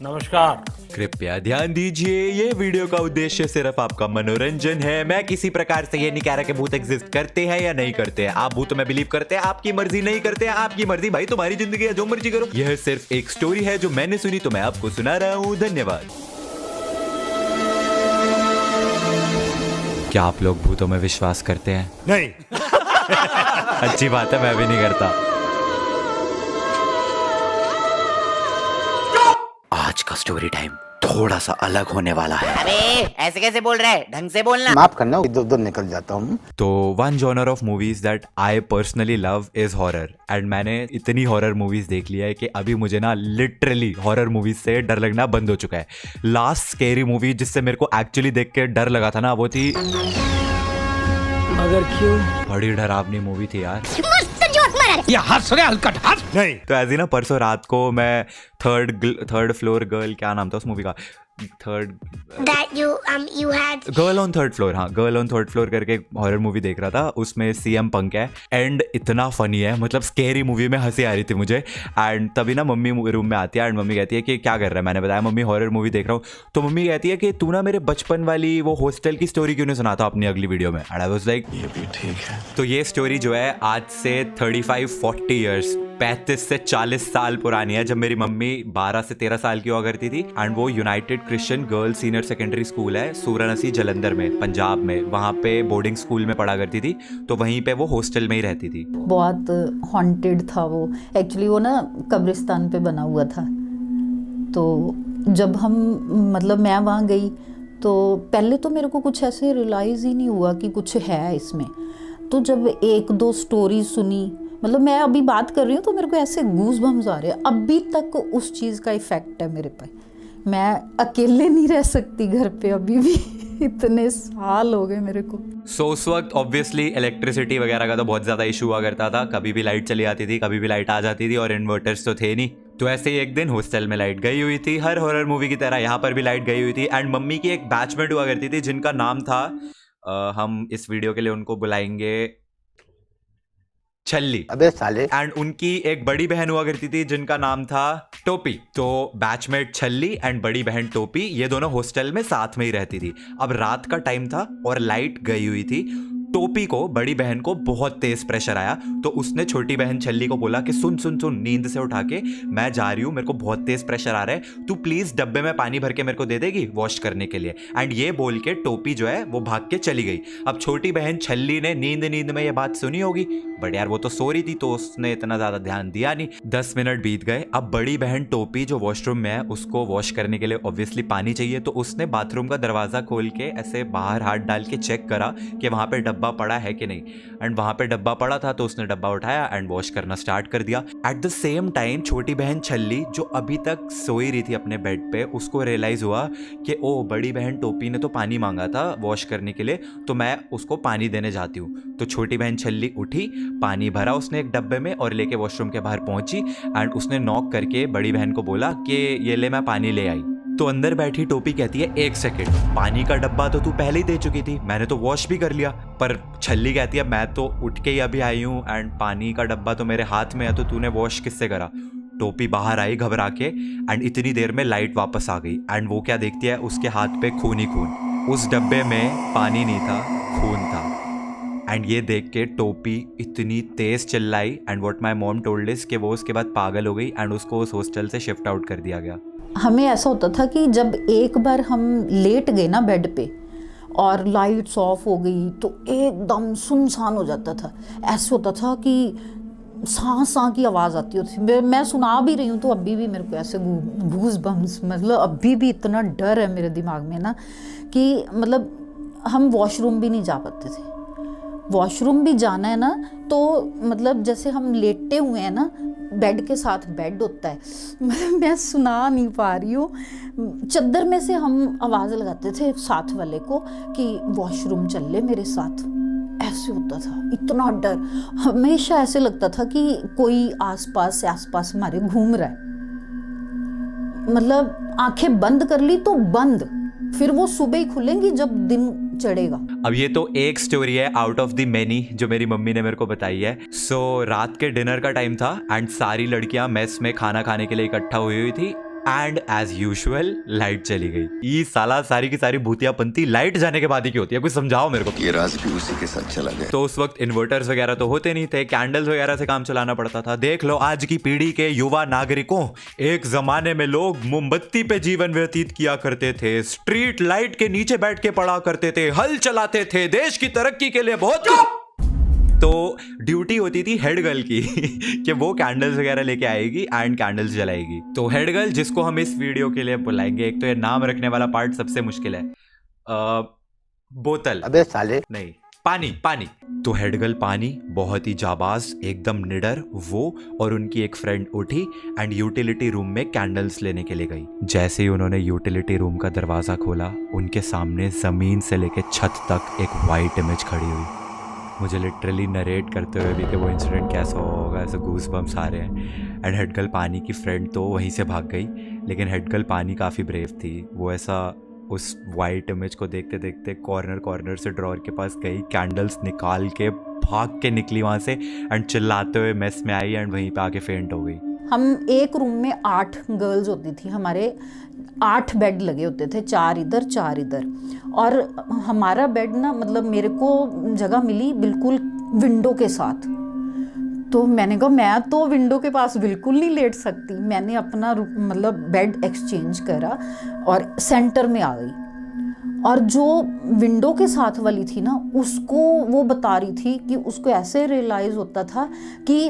नमस्कार। कृपया ध्यान दीजिए, ये वीडियो का उद्देश्य सिर्फ आपका मनोरंजन है। मैं किसी प्रकार से ये नहीं कह रहा कि भूत एग्जिस्ट करते हैं या नहीं करते हैं। आप भूतों में बिलीव करते हैं, आपकी मर्जी, नहीं करते हैं आपकी मर्जी, भाई तुम्हारी जिंदगी है, जो मर्जी करो। यह सिर्फ एक स्टोरी है जो मैंने सुनी तो मैं आपको सुना रहा हूँ। धन्यवाद। क्या आप लोग भूतों में विश्वास करते हैं? नहीं। अच्छी बात है, मैं भी नहीं करता। आज का स्टोरी टाइम थोड़ा सा अलग होने वाला है। अबे ऐसे कैसे बोल रहा है, ढंग से बोलना। माफ करना, इधर उधर निकल जाता हूँ। तो one genre of movies that I personally love is horror, and मैंने इतनी हॉरर मूवीज देख लिया है कि अभी मुझे ना लिटरली हॉरर मूवीज से डर लगना बंद हो चुका है। लास्ट स्कैरी मूवी जिससे मेरे को एक्चुअली देख के डर लगा था ना, वो थी, मगर क्यों? बड़ी डरावनी मूवी थी यार। ये हंस रहे हलकट हंस। नहीं। तो ऐसी ना परसों रात को मैं थर्ड फ्लोर गर्ल, क्या नाम था उस मूवी का, गर्ल ऑन थर्ड फ्लोर, हाँ गर्ल ऑन थर्ड फ्लोर करके हॉरर मूवी देख रहा था। उसमें सीएम पंक है एंड इतना फनी है, मतलब स्कैरी मूवी में हंसी आ रही थी मुझे। एंड तभी ना मम्मी रूम में आती है एंड मम्मी कहती है कि क्या कर रहा है। मैंने बताया मम्मी हॉरर मूवी देख रहा हूँ। तो मम्मी कहती है कि तू ना मेरे बचपन वाली वो हॉस्टल की स्टोरी क्यों नहीं सुना था अपनी अगली वीडियो में। एंड आई वाज लाइक ये भी ठीक है। तो ये स्टोरी जो है आज से 35-40 ईयर्स, 35 से 40 साल पुरानी है, जब मेरी मम्मी 12 से 13 साल की हुआ करती थी। एंड वो United Christian girls senior secondary school है सूरनसी जलंधर में, पंजाब में, वहाँ पे बोर्डिंग स्कूल में पढ़ा करती थी। तो वहीं पे वो हॉस्टल में ही रहती थी। बहुत हॉन्टेड था वो। एक्चुअली वो ना कब्रिस्तान पे बना हुआ था। तो जब मतलब मैं वहाँ गई तो पहले तो मेरे को कुछ ऐसे रियलाइज़ ही नहीं हुआ कि कुछ है इसमें। तो जब एक दो स्टोरी सुनी, मतलब मैं अभी बात कर रही हूँ तो मेरे को ऐसे गूज बम्स आ रहे हैं। अभी तक उस चीज़ का इफेक्ट है मेरे पे। मैं अकेले नहीं रह सकती घर पे अभी भी। इतने साल हो गए मेरे को। सो उस वक्त ऑब्वियसली इलेक्ट्रिसिटी वगैरह का तो बहुत ज़्यादा इशू हुआ करता था। कभी भी लाइट चली आती थी, कभी भी लाइट आ जाती थी, और इन्वर्टर्स तो थे नहीं। तो ऐसे ही एक दिन हॉस्टल में लाइट गई हुई थी, हर हॉरर मूवी की तरह यहाँ पर भी लाइट गई हुई थी। एंड मम्मी की एक बैचमेट हुआ करती थी जिनका नाम था, हम इस वीडियो के लिए उनको बुलाएंगे छल्ली। अबे साले। एंड उनकी एक बड़ी बहन हुआ करती थी जिनका नाम था टोपी। तो बैचमेट छल्ली एंड बड़ी बहन टोपी, ये दोनों हॉस्टल में साथ में ही रहती थी। अब रात का टाइम था और लाइट गई हुई थी। टोपी को, बड़ी बहन को बहुत तेज प्रेशर आया। तो उसने छोटी बहन छल्ली को बोला कि सुन सुन सुन, नींद से उठा के, मैं जा रही हूँ, मेरे को बहुत तेज प्रेशर आ रहा है, तू प्लीज डब्बे में पानी भर के मेरे को दे देगी वॉश करने के लिए। एंड ये बोल के टोपी जो है वो भाग के चली गई। अब छोटी बहन छल्ली ने नींद में ये बात सुनी होगी, बट यार वो तो सो रही थी तो उसने इतना ज्यादा ध्यान दिया नहीं। 10 मिनट बीत गए। अब बड़ी बहन टोपी जो वॉशरूम में है, उसको वॉश करने के लिए ऑब्वियसली पानी चाहिए। तो उसने बाथरूम का दरवाजा खोल के ऐसे बाहर हाथ डाल के चेक करा कि वहां पे डब्बा पड़ा है कि नहीं। एंड वहां पे डब्बा पड़ा था तो उसने डब्बा उठाया एंड वॉश करना स्टार्ट कर दिया। एट द सेम टाइम छोटी बहन छल्ली जो अभी तक सोई रही थी अपने बेड पे, उसको रियलाइज हुआ कि ओ बड़ी बहन टोपी ने तो पानी मांगा था वॉश करने के लिए, तो मैं उसको पानी देने जाती हूँ। तो छोटी बहन छल्ली उठी, पानी भरा उसने एक डब्बे में और लेके वॉशरूम के बाहर पहुंची। एंड उसने नॉक करके बड़ी बहन को बोला कि ये ले, मैं पानी ले आई। तो अंदर बैठी टोपी कहती है 1 सेकेंड, पानी का डब्बा तो तू पहले ही दे चुकी थी, मैंने तो वॉश भी कर लिया। पर छल्ली कहती है मैं तो उठ के ही अभी आई हूँ एंड पानी का डब्बा तो मेरे हाथ में है, तो तूने वॉश किससे करा। टोपी बाहर आई घबरा के एंड इतनी देर में लाइट वापस आ गई। एंड वो क्या देखती है, उसके हाथ पे खून ही खून। उस डब्बे में पानी नहीं था, खून था। एंड ये देख के टोपी इतनी तेज चिल्लाई and what my mom told is कि वो उसके बाद पागल हो गई एंड उसको उस हॉस्टल से शिफ्ट आउट कर दिया गया। हमें ऐसा होता था कि जब एक बार हम लेट गए ना बेड पे और लाइट्स ऑफ हो गई तो एकदम सुनसान हो जाता था। ऐसे होता था कि सांस की आवाज़ आती होती। मैं सुना भी रही हूँ तो अभी भी मेरे को ऐसे गूज बम्स, मतलब अभी भी इतना डर है मेरे दिमाग में ना कि मतलब हम वॉशरूम भी नहीं जा पाते थे। वॉशरूम भी जाना है ना तो मतलब जैसे हम लेटे हुए हैं ना, बेड के साथ बेड होता है, मतलब मैं सुना नहीं पा रही हूँ। चद्दर में से हम आवाज़ लगाते थे साथ वाले को कि वॉशरूम चल ले मेरे साथ। ऐसे होता था, इतना डर। हमेशा ऐसे लगता था कि कोई आसपास हमारे घूम रहा है। मतलब आंखें बंद कर ली तो बंद, फिर वो सुबह ही खुलेंगी जब दिन चढ़ेगा। अब ये तो एक स्टोरी है आउट ऑफ द मेनी जो मेरी मम्मी ने मेरे को बताई है। सो रात के डिनर का टाइम था एंड सारी लड़कियां मेस में खाना खाने के लिए इकट्ठा हुई थी एंड एज यूजुअल लाइट चली गई। ये साला सारी की सारी भूतियापंती लाइट जाने के बाद ही की होती है, कुछ समझाओ मेरे को। ये राज भी उसी के साथ चला गया। तो उस वक्त इन्वर्टर्स वगैरह तो होते नहीं थे, कैंडल्स वगैरह से काम चलाना पड़ता था। देख लो आज की पीढ़ी के युवा नागरिकों, एक जमाने में लोग मोमबत्ती पे जीवन व्यतीत किया करते थे, स्ट्रीट लाइट के नीचे बैठ के पढ़ा करते थे, हल चलाते थे, देश की तरक्की के लिए बहुत। तो ड्यूटी होती थी हेड गर्ल की कि वो कैंडल्स वगैरह लेके आएगी एंड कैंडल्स जलाएगी। तो हेड गर्ल जिसको हम इस वीडियो के लिए बुलाएंगे, एक तो ये नाम रखने वाला पार्ट सबसे मुश्किल है। बोतल, अबे साले, नहीं, पानी। तो हेड गर्ल पानी, बहुत ही जाबाज, एकदम निडर, वो और उनकी एक फ्रेंड उठी एंड यूटिलिटी रूम में कैंडल्स लेने के लिए गई। जैसे ही उन्होंने यूटिलिटी रूम का दरवाजा खोला, उनके सामने जमीन से लेके छत तक एक वाइट इमेज खड़ी हुई। मुझे लिटरली नरेट करते हुए भी कि वो इंसिडेंट कैसा होगा, ऐसे गूस बम्स आ रहे हैं। एंड हेड गर्ल पानी की फ्रेंड तो वहीं से भाग गई, लेकिन हेड गर्ल पानी काफ़ी ब्रेव थी। वो ऐसा उस वाइट इमेज को देखते देखते कॉर्नर से ड्रॉअर के पास गई, कैंडल्स निकाल के भाग के निकली वहाँ से एंड चिल्लाते हुए मेस में आई एंड वहीं पे आके फेंट हो गई। हम एक रूम में 8 गर्ल्स होती थी, हमारे 8 बेड लगे होते थे, 4 इधर 4 इधर। और हमारा बेड ना, मतलब मेरे को जगह मिली बिल्कुल विंडो के साथ। तो मैंने कहा मैं तो विंडो के पास बिल्कुल नहीं लेट सकती। मैंने अपना मतलब बेड एक्सचेंज करा और सेंटर में आ गई। और जो विंडो के साथ वाली थी ना, उसको वो बता रही थी कि उसको ऐसे रियलाइज़ होता था कि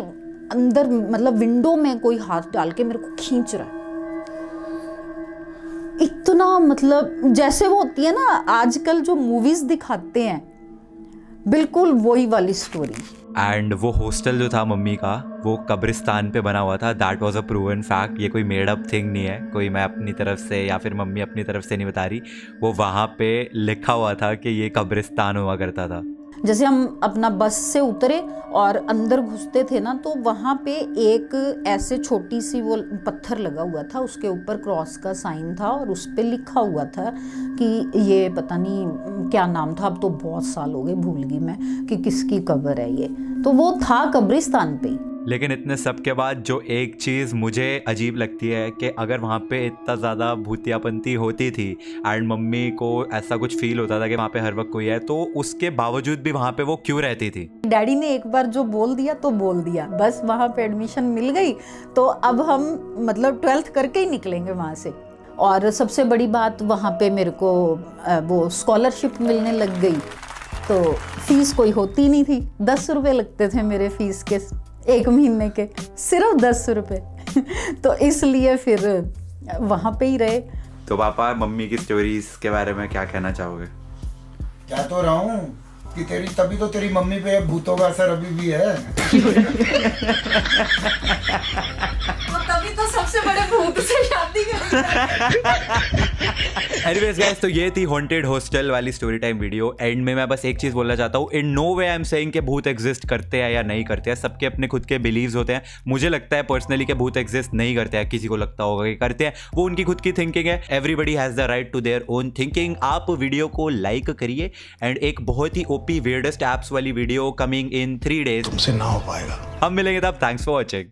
अंदर मतलब विंडो में कोई हाथ डाल के मेरे को खींच रहा है। इतना मतलब जैसे वो होती है ना आजकल जो मूवीज दिखाते हैं, बिल्कुल वही वाली स्टोरी। एंड वो हॉस्टल जो था मम्मी का, वो कब्रिस्तान पे बना हुआ था। That was a proven fact. ये कोई मेड अप थिंग नहीं है, कोई मैं अपनी तरफ से या फिर मम्मी अपनी तरफ से नहीं बता रही। वो वहाँ पे लिखा हुआ था कि ये कब्रिस्तान हुआ करता था। जैसे हम अपना बस से उतरे और अंदर घुसते थे ना, तो वहाँ पे एक ऐसे छोटी सी वो पत्थर लगा हुआ था, उसके ऊपर क्रॉस का साइन था और उस पे लिखा हुआ था कि ये पता नहीं क्या नाम था, अब तो बहुत साल हो गए, भूल गई मैं कि किसकी कब्र है ये। तो वो था कब्रिस्तान पे। लेकिन इतने सब के बाद जो एक चीज़ मुझे अजीब लगती है कि अगर वहाँ पे इतना ज़्यादा भूतियापंती होती थी एंड मम्मी को ऐसा कुछ फील होता था कि वहाँ पे हर वक्त कोई है, तो उसके बावजूद भी वहाँ पे वो क्यों रहती थी? डैडी ने एक बार जो बोल दिया तो बोल दिया, बस वहाँ पे एडमिशन मिल गई, तो अब हम मतलब 12th करके ही निकलेंगे वहाँ से। और सबसे बड़ी बात, वहाँ पे मेरे को वो स्कॉलरशिप मिलने लग गई, तो फीस कोई होती नहीं थी। 10 रुपये लगते थे मेरे फीस के, 1 महीने के, सिर्फ 10 रुपये। तो इसलिए फिर वहाँ पे ही रहे। तो पापा, मम्मी की स्टोरीज के बारे में क्या कहना चाहोगे? क्या तो रहा हूँ कि तभी तो तेरी मम्मी पे भूतों का असर अभी भी है। तभी तो सबसे बड़े भूत से शादी एनीवेज गाइस, तो ये थी हॉन्टेड हॉस्टल वाली स्टोरी टाइम वीडियो। एंड में मैं बस एक चीज बोलना चाहता हूँ, in no way I am saying कि भूत एग्जिस्ट करते हैं या नहीं करते हैं। सबके अपने खुद के बिलीव्स होते हैं। मुझे लगता है पर्सनली कि भूत एग्जिस्ट नहीं करते हैं, किसी को लगता होगा कि करते हैं, वो उनकी खुद की थिंकिंग है। Everybody has the right to their own thinking. आप वीडियो को लाइक करिए एंड एक बहुत ही ओपी weirdest एप्स वाली वीडियो कमिंग इन 3 days। तुमसे ना हो पाएगा। हम मिलेंगे तब। Thanks for watching.